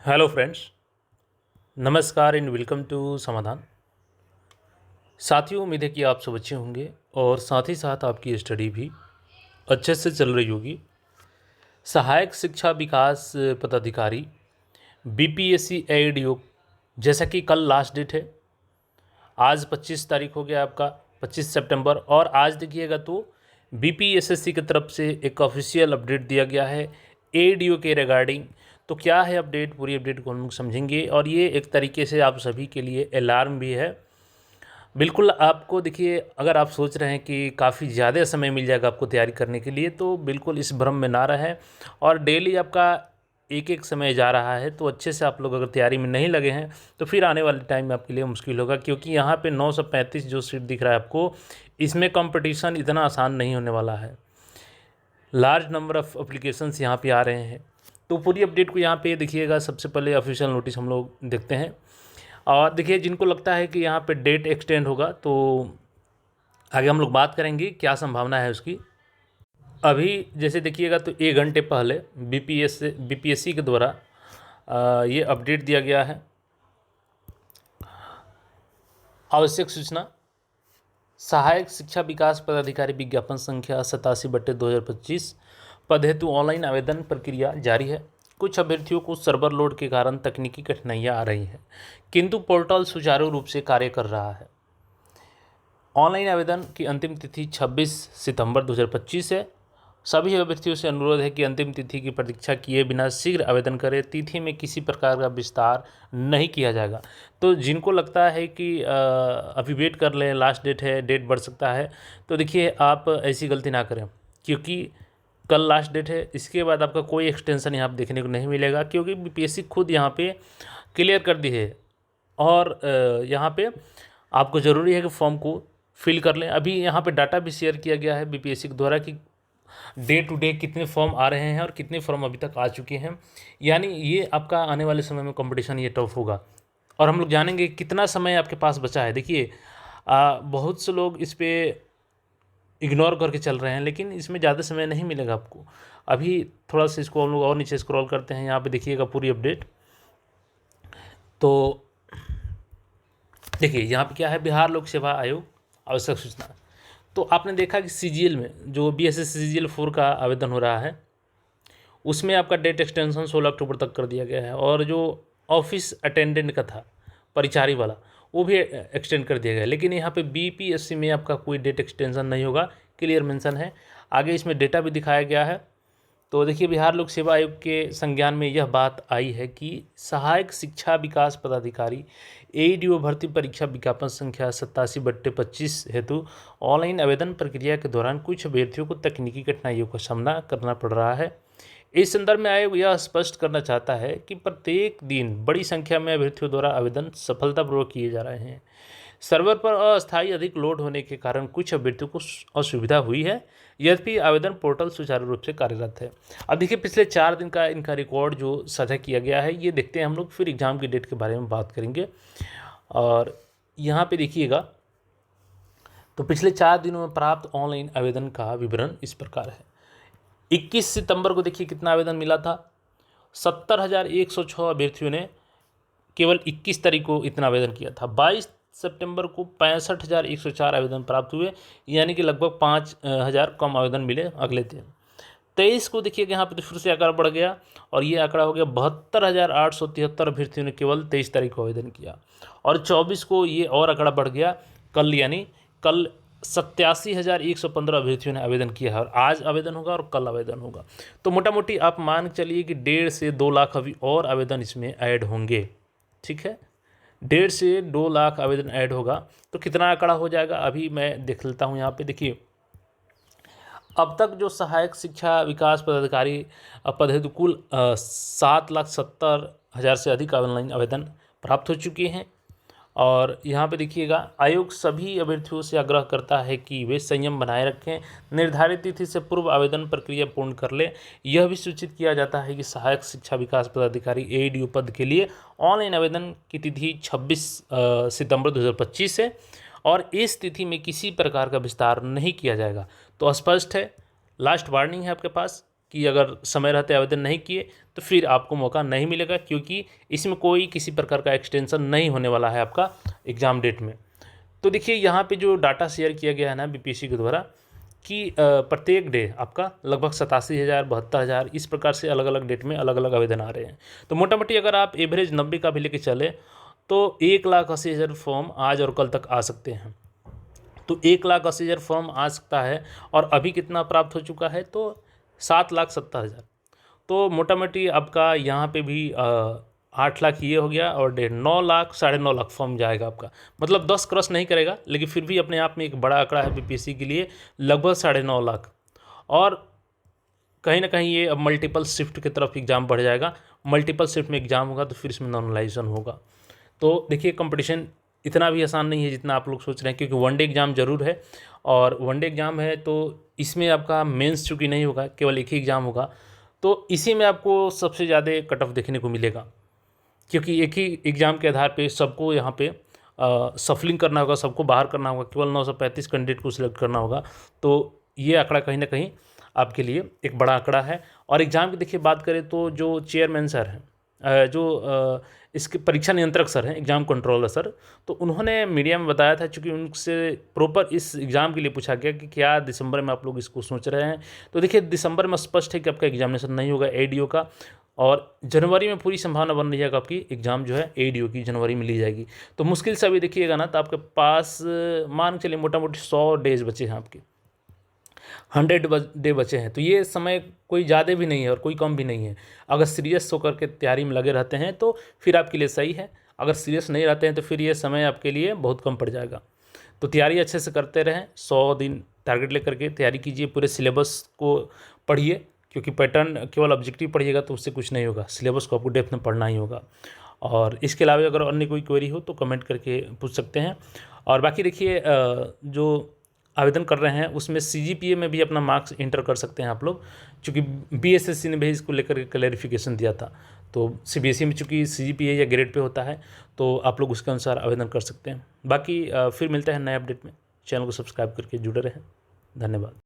Hello friends, नमस्कार and welcome to समाधान। साथियों, उम्मीद है कि आप सब अच्छे होंगे और साथ ही साथ आपकी स्टडी भी अच्छे से चल रही होगी। सहायक शिक्षा विकास पदाधिकारी बीपीएससी एडीओ, जैसा कि कल लास्ट डेट है। आज 25 तारीख हो गया आपका, 25 सितंबर। और आज देखिएगा तो बीपीएसएससी की तरफ से एक ऑफिशियल अपडेट दिया गया है एडीओ के रिगार्डिंग। तो क्या है अपडेट, पूरी अपडेट को हम लोग समझेंगे और ये एक तरीके से आप सभी के लिए अलार्म भी है। बिल्कुल आपको देखिए, अगर आप सोच रहे हैं कि काफ़ी ज़्यादा समय मिल जाएगा आपको तैयारी करने के लिए, तो बिल्कुल इस भ्रम में ना रहें। और डेली आपका एक एक समय जा रहा है, तो अच्छे से आप लोग अगर तैयारी में नहीं लगे हैं तो फिर आने वाले टाइम में आपके लिए मुश्किल होगा, क्योंकि यहाँ पे 935 जो सीट दिख रहा है आपको, इसमें कंपटीशन इतना आसान नहीं होने वाला है। लार्ज नंबर ऑफ़ एप्लीकेशंस यहाँ पे आ रहे हैं। तो पूरी अपडेट को यहाँ पे देखिएगा। सबसे पहले ऑफिशियल नोटिस हम लोग देखते हैं। और देखिए, जिनको लगता है कि यहाँ पे डेट एक्सटेंड होगा, तो आगे हम लोग बात करेंगे क्या संभावना है उसकी। अभी जैसे देखिएगा तो 1 घंटे पहले बीपीएससी के द्वारा ये अपडेट दिया गया है। आवश्यक सूचना, सहायक शिक्षा विकास पदाधिकारी विज्ञापन संख्या 87/2025 पद हेतु ऑनलाइन आवेदन प्रक्रिया जारी है। कुछ अभ्यर्थियों को सर्वर लोड के कारण तकनीकी कठिनाइयां आ रही हैं, किंतु पोर्टल सुचारू रूप से कार्य कर रहा है। ऑनलाइन आवेदन की अंतिम तिथि 26 सितंबर 2025 है। सभी अभ्यर्थियों से अनुरोध है कि अंतिम तिथि की प्रतीक्षा किए बिना शीघ्र आवेदन करें। तिथि में किसी प्रकार का विस्तार नहीं किया जाएगा। तो जिनको लगता है कि अभी वेट कर लें, लास्ट डेट है, डेट बढ़ सकता है, तो देखिए आप ऐसी गलती ना करें, क्योंकि कल लास्ट डेट है। इसके बाद आपका कोई एक्सटेंशन यहाँ पर देखने को नहीं मिलेगा, क्योंकि बीपीएससी खुद यहाँ पे क्लियर कर दी है। और यहाँ पे आपको ज़रूरी है कि फॉर्म को फिल कर लें। अभी यहाँ पे डाटा भी शेयर किया गया है बीपीएससी के द्वारा कि डे टू डे कितने फॉर्म आ रहे हैं और कितने फॉर्म अभी तक आ चुके हैं। यानी ये आपका आने वाले समय में कंपटीशन ये टफ होगा। और हम लोग जानेंगे कितना समय आपके पास बचा है। देखिए, बहुत से लोग इस पर इग्नोर करके चल रहे हैं, लेकिन इसमें ज़्यादा समय नहीं मिलेगा आपको। अभी थोड़ा सा इसको हम लोग और नीचे स्क्रॉल करते हैं, यहाँ पे देखिएगा पूरी अपडेट। तो देखिए यहाँ पे क्या है, बिहार लोक सेवा आयोग आवश्यक सूचना। तो आपने देखा कि सीजीएल में जो बीएसएस सीजीएल 4 का आवेदन हो रहा है, उसमें आपका डेट एक्सटेंशन 16 अक्टूबर तक कर दिया गया है। और जो ऑफिस अटेंडेंट का था, परिचारी वाला, वो भी एक्सटेंड कर दिया गया है। लेकिन यहाँ पे बीपीएससी में आपका कोई डेट एक्सटेंशन नहीं होगा, क्लियर मेंशन है। आगे इसमें डेटा भी दिखाया गया है। तो देखिए, बिहार लोक सेवा आयोग के संज्ञान में यह बात आई है कि सहायक शिक्षा विकास पदाधिकारी एडीओ भर्ती परीक्षा विज्ञापन संख्या 87/25 हेतु ऑनलाइन आवेदन प्रक्रिया के दौरान कुछ अभ्यर्थियों को तकनीकी कठिनाइयों का सामना करना पड़ रहा है। इस संदर्भ में आयोग यह स्पष्ट करना चाहता है कि प्रत्येक दिन बड़ी संख्या में अभ्यर्थियों द्वारा आवेदन सफलतापूर्वक किए जा रहे हैं। सर्वर पर अस्थायी अधिक लोड होने के कारण कुछ अभ्यर्थियों को असुविधा हुई है, यद्यपि आवेदन पोर्टल सुचारू रूप से कार्यरत है। अब देखिए, पिछले 4 दिन का इनका रिकॉर्ड जो साझा किया गया है, ये देखते हैं हम लोग, फिर एग्ज़ाम की डेट के बारे में बात करेंगे। और यहाँ पे देखिएगा, तो पिछले 4 दिनों में प्राप्त ऑनलाइन आवेदन का विवरण इस प्रकार है। 21 सितंबर को देखिए कितना आवेदन मिला था, 70,106 अभ्यर्थियों ने केवल 21 तारीख को इतना आवेदन किया था। 22 सितंबर को 65,104 आवेदन प्राप्त हुए, यानी कि लगभग 5,000 कम आवेदन मिले अगले दिन। 23 को देखिए कि यहाँ पर तो फिर से आंकड़ा बढ़ गया और ये आंकड़ा हो गया 72,873 अभ्यर्थियों ने केवल 23 तारीख को आवेदन किया। और 24 को ये और आंकड़ा बढ़ गया कल, यानी कल 87,115 अभ्यर्थियों ने आवेदन किया है। और आज आवेदन होगा और कल आवेदन होगा। तो मोटा मोटी आप मान चलिए कि 1.5 से 2 लाख अभी और आवेदन इसमें ऐड होंगे। ठीक है, 1.5 से 2 लाख आवेदन ऐड होगा। तो कितना आंकड़ा हो जाएगा, अभी मैं देख लेता हूँ। यहाँ पे देखिए, अब तक जो सहायक शिक्षा विकास पदाधिकारी पद हेतु कुल 7,70,000 से अधिक ऑनलाइन आवेदन प्राप्त हो चुके हैं। और यहाँ पे देखिएगा, आयोग सभी अभ्यर्थियों से आग्रह करता है कि वे संयम बनाए रखें, निर्धारित तिथि से पूर्व आवेदन प्रक्रिया पूर्ण कर लें। यह भी सूचित किया जाता है कि सहायक शिक्षा विकास पदाधिकारी एडीओ पद के लिए ऑनलाइन आवेदन की तिथि 26 सितंबर 2025 है और इस तिथि में किसी प्रकार का विस्तार नहीं किया जाएगा। तो स्पष्ट है, लास्ट वार्निंग है आपके पास। कि अगर समय रहते आवेदन नहीं किए तो फिर आपको मौका नहीं मिलेगा, क्योंकि इसमें कोई किसी प्रकार का एक्सटेंशन नहीं होने वाला है आपका एग्ज़ाम डेट में। तो देखिए यहाँ पे जो डाटा शेयर किया गया है ना बीपीएससी के द्वारा कि प्रत्येक डे आपका लगभग 87,000 72,000 इस प्रकार से अलग अलग डेट में अलग अलग आवेदन आ रहे हैं। तो मोटा मोटी अगर आप एवरेज 90 का भी लेके चले तो 1,80,000 फॉर्म आज और कल तक आ सकते हैं। तो 1,80,000 फॉर्म आ सकता है और अभी कितना प्राप्त हो चुका है तो 7,70,000। तो मोटा मोटी आपका यहाँ पे भी 8 लाख ये हो गया और 9 लाख 9.5 लाख फॉर्म जाएगा आपका, मतलब 10 क्रॉस नहीं करेगा, लेकिन फिर भी अपने आप में एक बड़ा आंकड़ा है बीपीएससी के लिए, लगभग 9.5 लाख। और कहीं ना कहीं ये अब मल्टीपल शिफ्ट की तरफ एग्ज़ाम बढ़ जाएगा। मल्टीपल शिफ्ट में एग्ज़ाम होगा तो फिर इसमें नॉर्मलाइजेशन होगा। तो देखिए कंपटीशन इतना भी आसान नहीं है जितना आप लोग सोच रहे हैं, क्योंकि वनडे एग्ज़ाम ज़रूर है और वनडे एग्ज़ाम है तो इसमें आपका मेंस चूँकि नहीं होगा, केवल एक ही एग्ज़ाम होगा, तो इसी में आपको सबसे ज़्यादा कट ऑफ देखने को मिलेगा, क्योंकि एक ही एग्ज़ाम के आधार पे सबको यहाँ पे सफलिंग करना होगा, सबको बाहर करना होगा, केवल 935 कैंडिडेट को सिलेक्ट करना होगा। तो ये आंकड़ा कहीं ना कहीं आपके लिए एक बड़ा आंकड़ा है। और एग्ज़ाम की देखिए बात करें तो जो चेयरमैन सर हैं, जो इसके परीक्षा नियंत्रक सर हैं, एग्ज़ाम कंट्रोलर सर, तो उन्होंने मीडिया में बताया था, चूँकि उनसे प्रॉपर इस एग्ज़ाम के लिए पूछा गया कि क्या दिसंबर में आप लोग इसको सोच रहे हैं। तो देखिए दिसंबर में स्पष्ट है कि आपका एग्जामिनेशन नहीं होगा एडीओ का, और जनवरी में पूरी संभावना बन रही है कि आपकी एग्ज़ाम जो है एडीओ की जनवरी में ली जाएगी। तो मुश्किल से अभी देखिएगा ना तो आपके पास मान के चलिए मोटा मोटी 100 डेज बचे हैं, आपके 100 डे बचे हैं। तो ये समय कोई ज़्यादा भी नहीं है और कोई कम भी नहीं है। अगर सीरियस होकर के तैयारी में लगे रहते हैं तो फिर आपके लिए सही है, अगर सीरियस नहीं रहते हैं तो फिर ये समय आपके लिए बहुत कम पड़ जाएगा। तो तैयारी अच्छे से करते रहें, 100 दिन टारगेट लेकर के तैयारी कीजिए, पूरे सिलेबस को पढ़िए, क्योंकि पैटर्न केवल ऑब्जेक्टिव पढ़िएगा तो उससे कुछ नहीं होगा, सिलेबस को आपको डेप्थ में पढ़ना ही होगा। और इसके अलावा अगर अन्य कोई क्वेरी हो तो कमेंट करके पूछ सकते हैं। और बाकी देखिए जो आवेदन कर रहे हैं उसमें सीजीपीए में भी अपना मार्क्स इंटर कर सकते हैं आप लोग, चूँकि बीएसएससी ने भी इसको लेकर क्लैरिफिकेशन दिया था। तो सीबीएसई में चूँकि सीजीपीए या ग्रेड पे होता है तो आप लोग उसके अनुसार आवेदन कर सकते हैं। बाकी फिर मिलते हैं नए अपडेट में, चैनल को सब्सक्राइब करके जुड़े रहें। धन्यवाद।